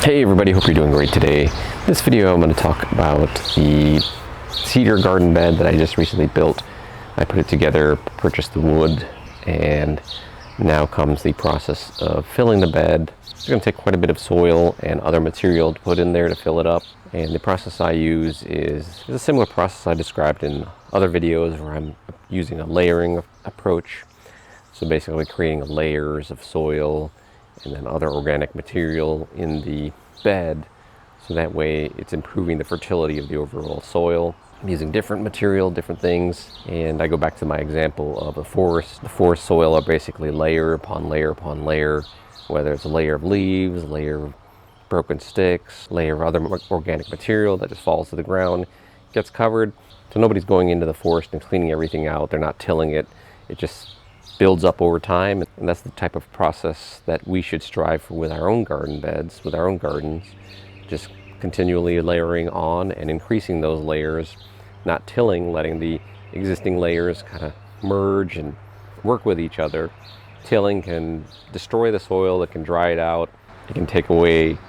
Hey everybody, hope you're doing great today. In this video I'm going to talk about the cedar garden bed that I just recently built. I put it together, purchased the wood, and now comes the process of filling the bed. It's going to take quite a bit of soil and other material to put in there to fill it up. And the process I use is a similar process I described in other videos where I'm using a layering approach. So basically creating layers of soil and then other organic material in the bed, so that way it's improving the fertility of the overall soil. I'm using different material, different things, and I go back to my example of a forest. The forest soil are basically layer upon layer upon layer, whether it's a layer of leaves, a layer of broken sticks, layer of other organic material that just falls to the ground, gets covered. So nobody's going into the forest and cleaning everything out. They're not tilling it. It just builds up over time, and that's the type of process that we should strive for with our own garden beds, with our own gardens. Just continually layering on and increasing those layers, not tilling, letting the existing layers kind of merge and work with each other. Tilling can destroy the soil, it can dry it out, it can take away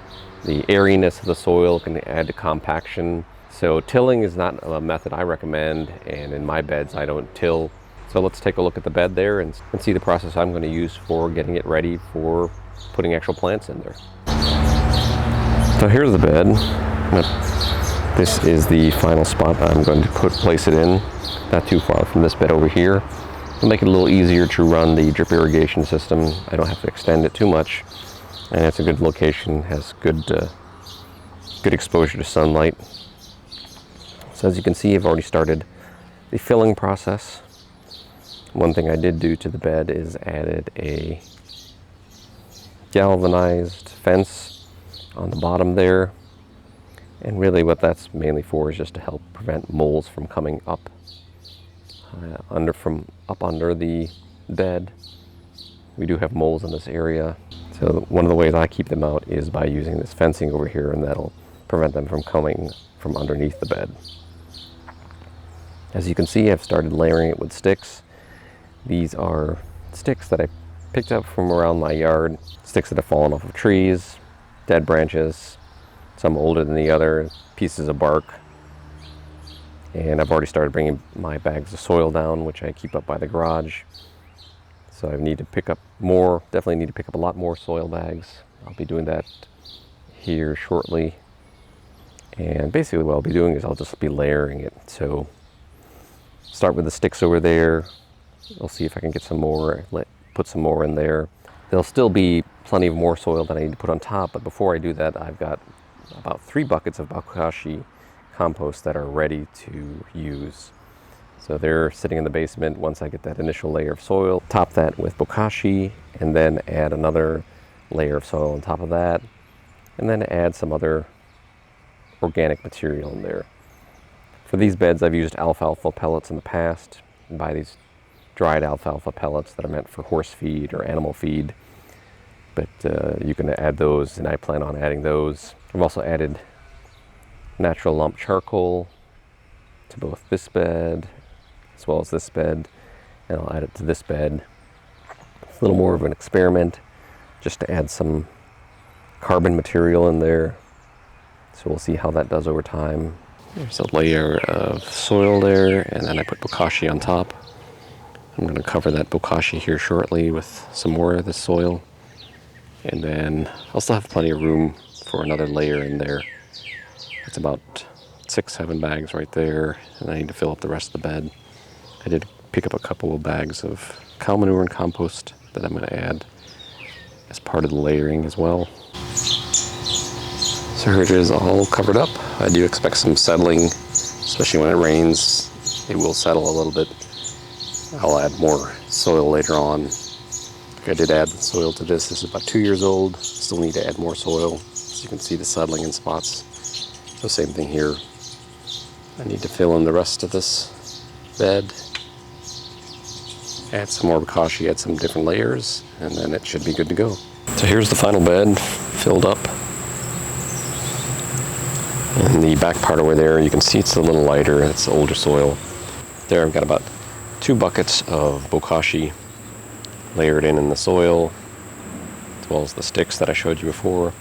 the airiness of the soil, it can add to compaction. So tilling is not a method I recommend, and in my beds I don't till. So let's take a look at the bed there and see the process I'm going to use for getting it ready for putting actual plants in there. So here's the bed. This is the final spot I'm going to place it in, not too far from this bed over here. It'll make it a little easier to run the drip irrigation system. I don't have to extend it too much, and it's a good location, has good exposure to sunlight. So as you can see, I've already started the filling process. One thing I did do to the bed is added a galvanized fence on the bottom there, and really what that's mainly for is just to help prevent moles from coming up under the bed. We do have moles in this area, so one of the ways I keep them out is by using this fencing over here, and that'll prevent them from coming from underneath the bed. As you can see, I've started layering it with sticks. These are sticks that I picked up from around my yard, sticks that have fallen off of trees, dead branches, some older than the other, pieces of bark. And I've already started bringing my bags of soil down, which I keep up by the garage. So I need to pick up more, definitely need to pick up a lot more soil bags. I'll be doing that here shortly. And basically what I'll be doing is I'll just be layering it. So start with the sticks over there. I'll see if I can get some more, put some more in there. There'll still be plenty of more soil that I need to put on top, but before I do that, I've got about 3 buckets of bokashi compost that are ready to use. So they're sitting in the basement. Once I get that initial layer of soil, top that with bokashi, and then add another layer of soil on top of that, and then add some other organic material in there. For these beds, I've used alfalfa pellets in the past. You can buy these dried alfalfa pellets that are meant for horse feed or animal feed, but you can add those, and I plan on adding those. I've also added natural lump charcoal to both this bed as well as this bed, and I'll add it to this bed. It's a little more of an experiment just to add some carbon material in there, so we'll see how that does over time. There's a layer of soil there, and then I put bokashi on top. I'm going to cover that bokashi here shortly with some more of the soil, and then I'll still have plenty of room for another layer in there. It's about 6-7 bags right there, and I need to fill up the rest of the bed. I did pick up a couple of bags of cow manure and compost that I'm going to add as part of the layering as well. So here it is, all covered up. I do expect some settling, especially when it rains. It will settle a little bit. I'll add more soil later on. I did add soil to this. This is about 2 years old. Still need to add more soil. So you can see the settling in spots. So same thing here. I need to fill in the rest of this bed. Add some more bokashi, add some different layers, and then it should be good to go. So here's the final bed filled up. In the back part over there, you can see it's a little lighter. It's older soil. There I've got about 2 buckets of bokashi layered in the soil, as well as the sticks that I showed you before.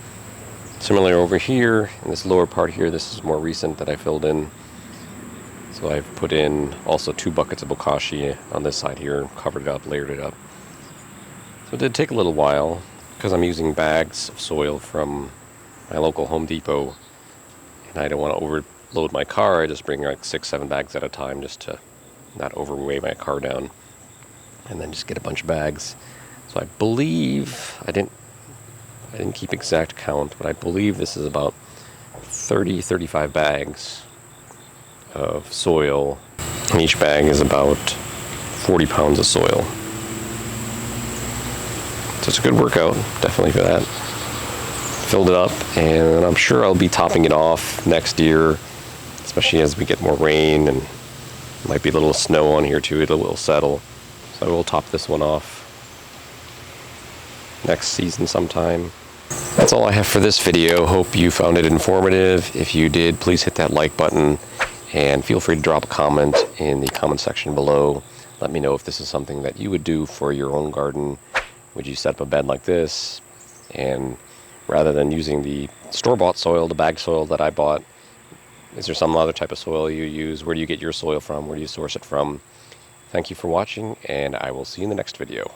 Similarly over here, in this lower part here, this is more recent that I filled in. So I've put in also 2 buckets of bokashi on this side here, covered it up, layered it up. So it did take a little while, because I'm using bags of soil from my local Home Depot, and I don't want to overload my car. I just bring like 6-7 bags at a time just to not overweigh my car down, and then just get a bunch of bags. So I believe, I didn't keep exact count, but I believe this is about 35 bags of soil, and each bag is about 40 pounds of soil. So it's a good workout, definitely for that. Filled it up, and I'm sure I'll be topping it off next year, especially as we get more rain, and might be a little snow on here too. It will settle, so I will top this one off next season sometime. That's all I have for this video. Hope you found it informative. If you did, please hit that like button, and feel free to drop a comment in the comment section below. Let me know if this is something that you would do for your own garden. Would you set up a bed like this, and rather than using the store-bought soil, the bag soil that I bought, is there some other type of soil you use? Where do you get your soil from? Where do you source it from? Thank you for watching, and I will see you in the next video.